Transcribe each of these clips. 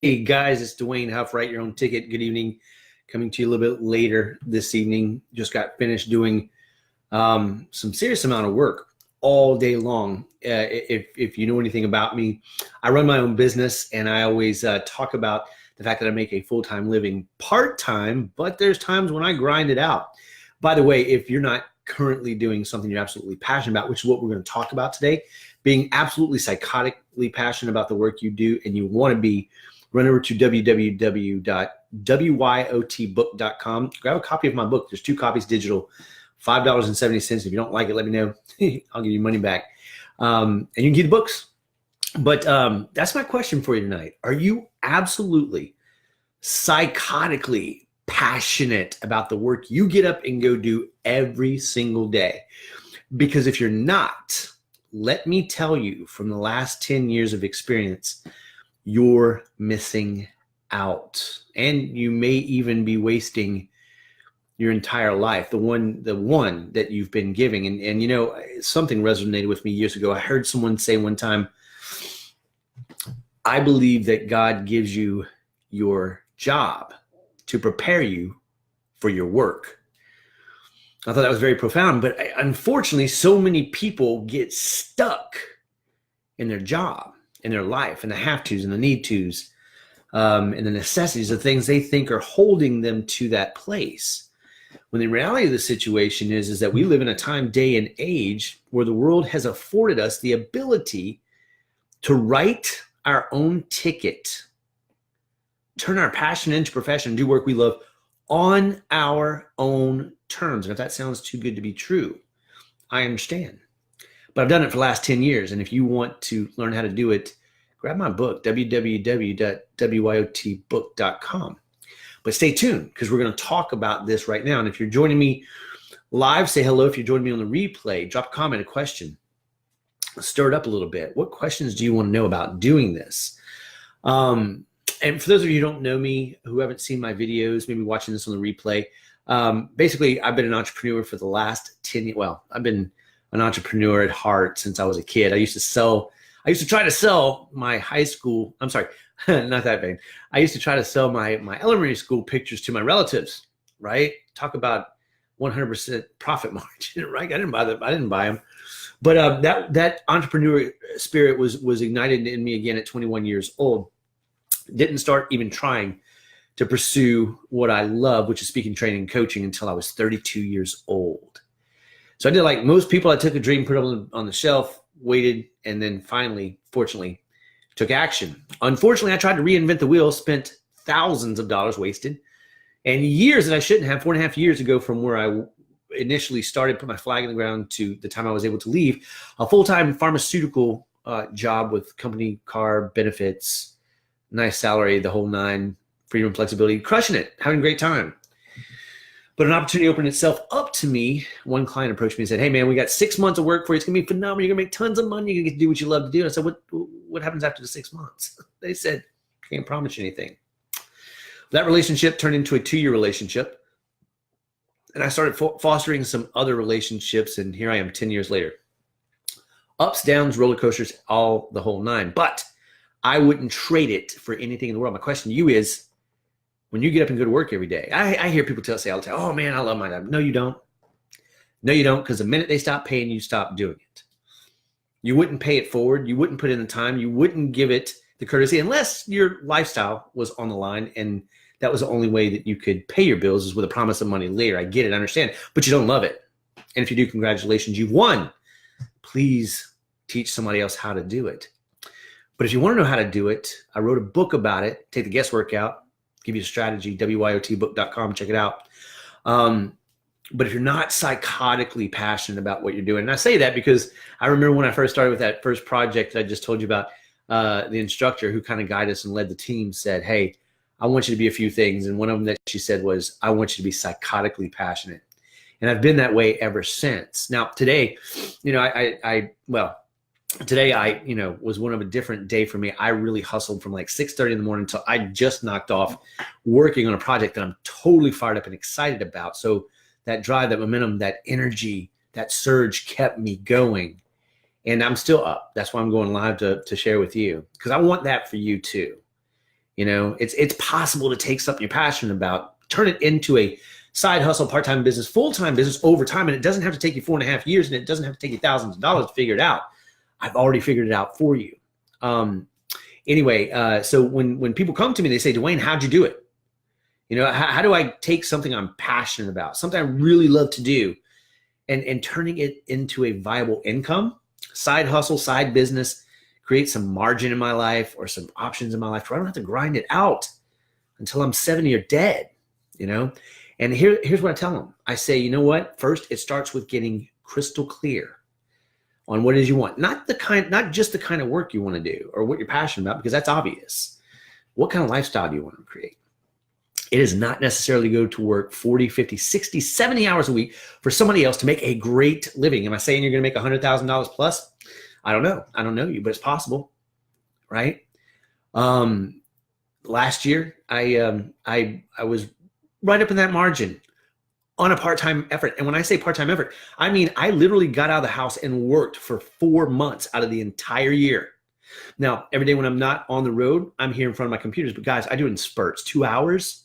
Hey guys, it's Dwayne Huff, Write Your Own Ticket. Good evening. Coming to you a little bit later this evening. Just got finished doing some serious amount of work all day long. If you know anything about me, I run my own business, and I always talk about the fact that I make a full-time living part-time, but there's times when I grind it out. By the way, if you're not currently doing something you're absolutely passionate about, which is what we're going to talk about today, being absolutely psychotically passionate about the work you do and you want to be, run over to www.wyotbook.com. Grab a copy of my book. There's 2 copies digital, $5.70. If you don't like it, let me know. I'll give you money back. And you can get the books. But that's my question for you tonight. Are you absolutely psychotically passionate about the work you get up and go do every single day? Because if you're not, let me tell you from the last 10 years of experience, you're missing out. And you may even be wasting your entire life, the one that you've been giving. And you know, something resonated with me years ago. I heard someone say one time, I believe that God gives you your job to prepare you for your work. I thought that was very profound, but unfortunately, so many people get stuck in their job, in their life, and the have tos and the need tos, and the necessities of things they think are holding them to that place. When the reality of the situation is that we live in a time, day, and age where the world has afforded us the ability to write our own ticket, turn our passion into profession, do work we love on our own terms. And if that sounds too good to be true, I understand. But I've done it for the last 10 years. And if you want to learn how to do it, grab my book, www.wyotbook.com. But stay tuned, because we're going to talk about this right now. And if you're joining me live, say hello. If you're joining me on the replay, drop a comment, a question. Stir it up a little bit. What questions do you want to know about doing this? And for those of you who don't know me, who haven't seen my videos, maybe watching this on the replay, basically, I've been an entrepreneur for the last 10 years. Well, I've been an entrepreneur at heart since I was a kid. I used to try to sell my high school. I'm sorry, not that bad. I used to try to sell my elementary school pictures to my relatives, right? Talk about 100% profit margin, right? I didn't buy them. But that entrepreneur spirit was ignited in me again at 21 years old. Didn't start even trying to pursue what I love, which is speaking, training, and coaching, until I was 32 years old. So I did like most people. I took a dream, put it on the shelf, waited, and then finally, fortunately, took action. Unfortunately, I tried to reinvent the wheel, spent thousands of dollars wasted, and years that I shouldn't have. 4.5 years ago from where I initially started, put my flag in the ground, to the time I was able to leave a full-time pharmaceutical job with company car, benefits, nice salary, the whole nine, freedom and flexibility, crushing it, having a great time. But an opportunity opened itself up to me. One client approached me and said, hey man, we got 6 months of work for you. It's gonna be phenomenal. You're gonna make tons of money. You're gonna get to do what you love to do. And I said, what happens after the 6 months? They said, can't promise you anything. That relationship turned into a 2-year relationship. And I started fostering some other relationships. And here I am 10 years later. Ups, downs, roller coasters, all the whole nine. But I wouldn't trade it for anything in the world. My question to you is, when you get up and go to work every day, I hear people say all the time, oh man, I love my job. No, you don't. No, you don't, because the minute they stop paying you, stop doing it. You wouldn't pay it forward. You wouldn't put in the time. You wouldn't give it the courtesy, unless your lifestyle was on the line and that was the only way that you could pay your bills, is with a promise of money later. I get it, I understand, but you don't love it. And if you do, congratulations, you've won. Please teach somebody else how to do it. But if you want to know how to do it, I wrote a book about it. Take the guesswork out. Give you a strategy, wyotbook.com, check it out. But if you're not psychotically passionate about what you're doing, and I say that because I remember when I first started with that first project that I just told you about, the instructor who kind of guided us and led the team said, hey, I want you to be a few things. And one of them that she said was, I want you to be psychotically passionate. And I've been that way ever since. Now, today, you know, today I, was one of a different day for me. I really hustled from like 6:30 in the morning until I just knocked off working on a project that I'm totally fired up and excited about. So that drive, that momentum, that energy, that surge kept me going. And I'm still up. That's why I'm going live to share with you, because I want that for you too. It's possible to take something you're passionate about, turn it into a side hustle, part-time business, full-time business over time. And it doesn't have to take you 4.5 years, and it doesn't have to take you thousands of dollars to figure it out. I've already figured it out for you. So when people come to me, they say, Dwayne, how'd you do it? How do I take something I'm passionate about, something I really love to do, and turning it into a viable income, side hustle, side business, create some margin in my life or some options in my life where I don't have to grind it out until I'm 70 or dead, And here's what I tell them. I say, you know what? First, it starts with getting crystal clear on what it is you want. Not just the kind of work you want to do or what you're passionate about, because that's obvious. What kind of lifestyle do you want to create? It is not necessarily go to work 40, 50, 60, 70 hours a week for somebody else to make a great living. Am I saying you're going to make $100,000 plus? I don't know. I don't know you, but it's possible, right? Last year, I was right up in that margin on a part-time effort. And when I say part-time effort, I mean, I literally got out of the house and worked for 4 months out of the entire year. Now, every day when I'm not on the road, I'm here in front of my computers. But guys, I do it in spurts, 2 hours,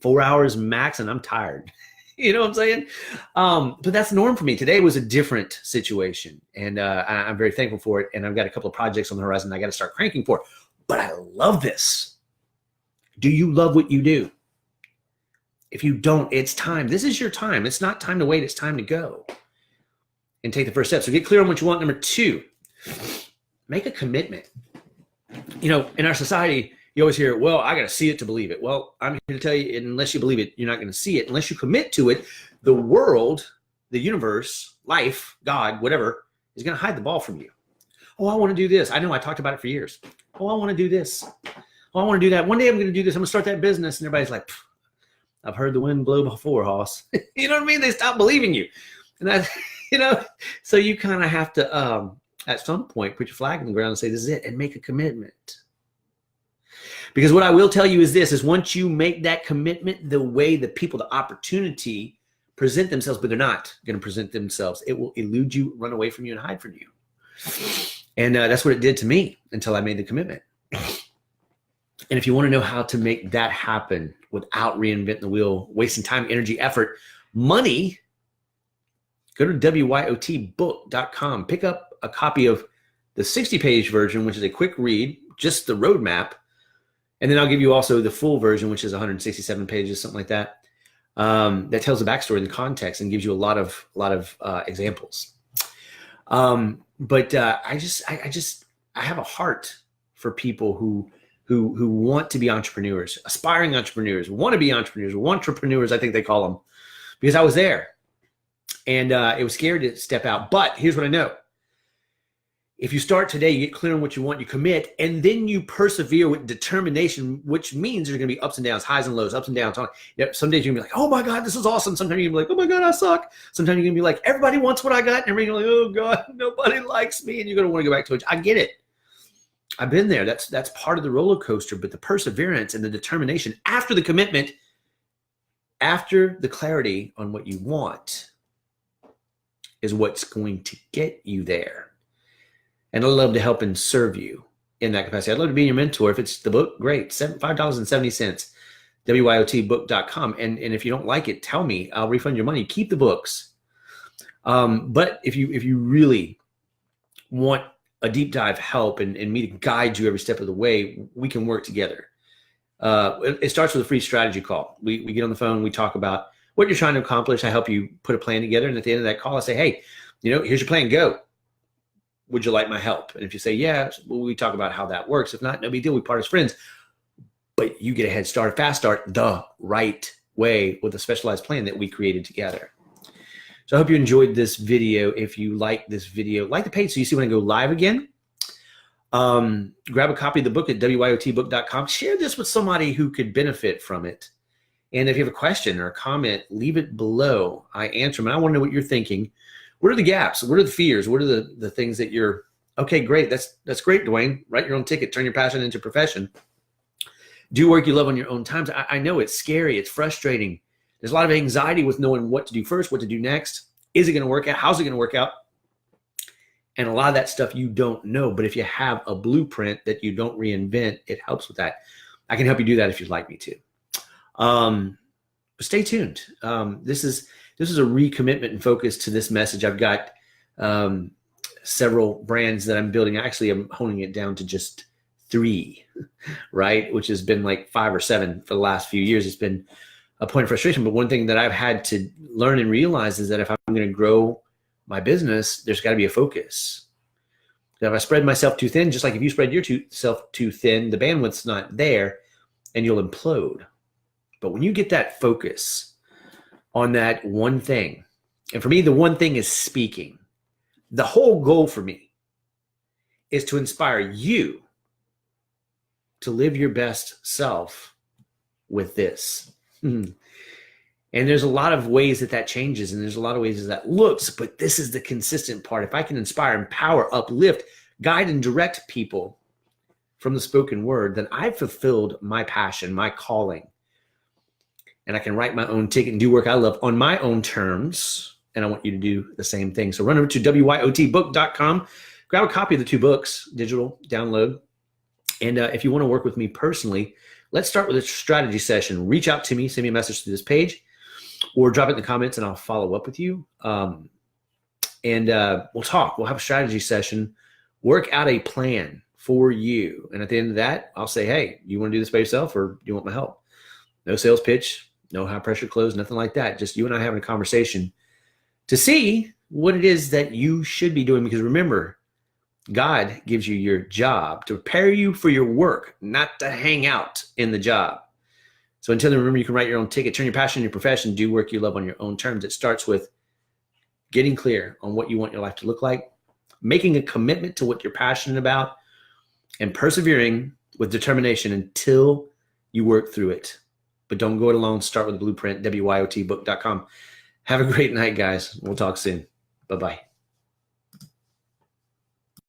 4 hours max, and I'm tired. You know what I'm saying? But that's the norm for me. Today was a different situation, and I'm very thankful for it. And I've got a couple of projects on the horizon I got to start cranking for. But I love this. Do you love what you do? If you don't, it's time. This is your time. It's not time to wait. It's time to go and take the first step. So get clear on what you want. Number 2, make a commitment. In our society, you always hear, well, I got to see it to believe it. Well, I'm here to tell you, unless you believe it, you're not going to see it. Unless you commit to it, the world, the universe, life, God, whatever, is going to hide the ball from you. Oh, I want to do this. I know I talked about it for years. Oh, I want to do this. Oh, I want to do that. One day I'm going to do this. I'm going to start that business. And everybody's like, I've heard the wind blow before, Hoss. You know what I mean? They stop believing you. And that, so you kind of have to, at some point, put your flag in the ground and say, this is it, and make a commitment. Because what I will tell you is this, is once you make that commitment, the way the people, the opportunity present themselves, but they're not going to present themselves. It will elude you, run away from you, and hide from you. And that's what it did to me until I made the commitment. And if you want to know how to make that happen without reinventing the wheel, wasting time, energy, effort, money, go to wyotbook.com. Pick up a copy of the 60-page version, which is a quick read, just the roadmap. And then I'll give you also the full version, which is 167 pages, something like that, that tells the backstory and the context and gives you a lot of examples. But I have a heart for people who want to be entrepreneurs, aspiring entrepreneurs, want to be entrepreneurs, wantrepreneurs, I think they call them, because I was there. And it was scary to step out. But here's what I know. If you start today, you get clear on what you want, you commit, and then you persevere with determination, which means there's going to be ups and downs, highs and lows, ups and downs. Some days you're going to be like, oh my God, this is awesome. Sometimes you're going to be like, oh my God, I suck. Sometimes you're going to be like, everybody wants what I got. And everybody's like, oh God, nobody likes me. And you're going to want to go back to it. I get it. I've been there. That's part of the roller coaster, but the perseverance and the determination after the commitment, after the clarity on what you want is what's going to get you there. And I'd love to help and serve you in that capacity. I'd love to be your mentor. If it's the book, great. $5.70, wyotbook.com. And if you don't like it, tell me. I'll refund your money. Keep the books. But if you really want a deep dive help and me to guide you every step of the way, we can work together. It starts with a free strategy call. We get on the phone. We talk about what you're trying to accomplish. I help you put a plan together. And at the end of that call, I say, hey, here's your plan. Go. Would you like my help? And if you say, yeah, well, we talk about how that works. If not, no big deal. We part as friends. But you get a head start, a fast start, the right way with a specialized plan that we created together. So I hope you enjoyed this video. If you like this video, like the page so you see when I go live again. Grab a copy of the book at wyotbook.com. Share this with somebody who could benefit from it. And if you have a question or a comment, leave it below. I answer them. And I want to know what you're thinking. What are the gaps? What are the fears? What are the things that you're, okay, great. That's great, Dwayne. Write your own ticket. Turn your passion into profession. Do work you love on your own times. I know it's scary. It's frustrating. There's a lot of anxiety with knowing what to do first, what to do next. Is it going to work out? How's it going to work out? And a lot of that stuff you don't know. But if you have a blueprint that you don't reinvent, it helps with that. I can help you do that if you'd like me to. Stay tuned. This is a recommitment and focus to this message. I've got several brands that I'm building. Actually, I'm honing it down to just 3, right? Which has been like 5 or 7 for the last few years. It's been a point of frustration. But one thing that I've had to learn and realize is that if I'm going to grow my business, there's got to be a focus. If I spread myself too thin, just like if you spread yourself too thin, the bandwidth's not there and you'll implode. But when you get that focus on that one thing, and for me, the one thing is speaking. The whole goal for me is to inspire you to live your best self with this. And there's a lot of ways that changes, and there's a lot of ways that looks, but this is the consistent part. If I can inspire, empower, uplift, guide, and direct people from the spoken word, then I've fulfilled my passion, my calling. And I can write my own ticket and do work I love on my own terms. And I want you to do the same thing. So run over to wyotbook.com, grab a copy of the 2 books, digital download. And if you want to work with me personally, let's start with a strategy session. Reach out to me, send me a message to this page, or drop it in the comments and I'll follow up with you. And we'll talk. We'll have a strategy session, work out a plan for you. And at the end of that, I'll say, hey, you want to do this by yourself or do you want my help? No sales pitch, no high pressure close, nothing like that. Just you and I having a conversation to see what it is that you should be doing. Because remember, God gives you your job to prepare you for your work, not to hang out in the job. So until then, remember, you can write your own ticket, turn your passion into your profession, do work you love on your own terms. It starts with getting clear on what you want your life to look like, making a commitment to what you're passionate about, and persevering with determination until you work through it. But don't go it alone. Start with a blueprint, wyotbook.com. Have a great night, guys. We'll talk soon. Bye-bye.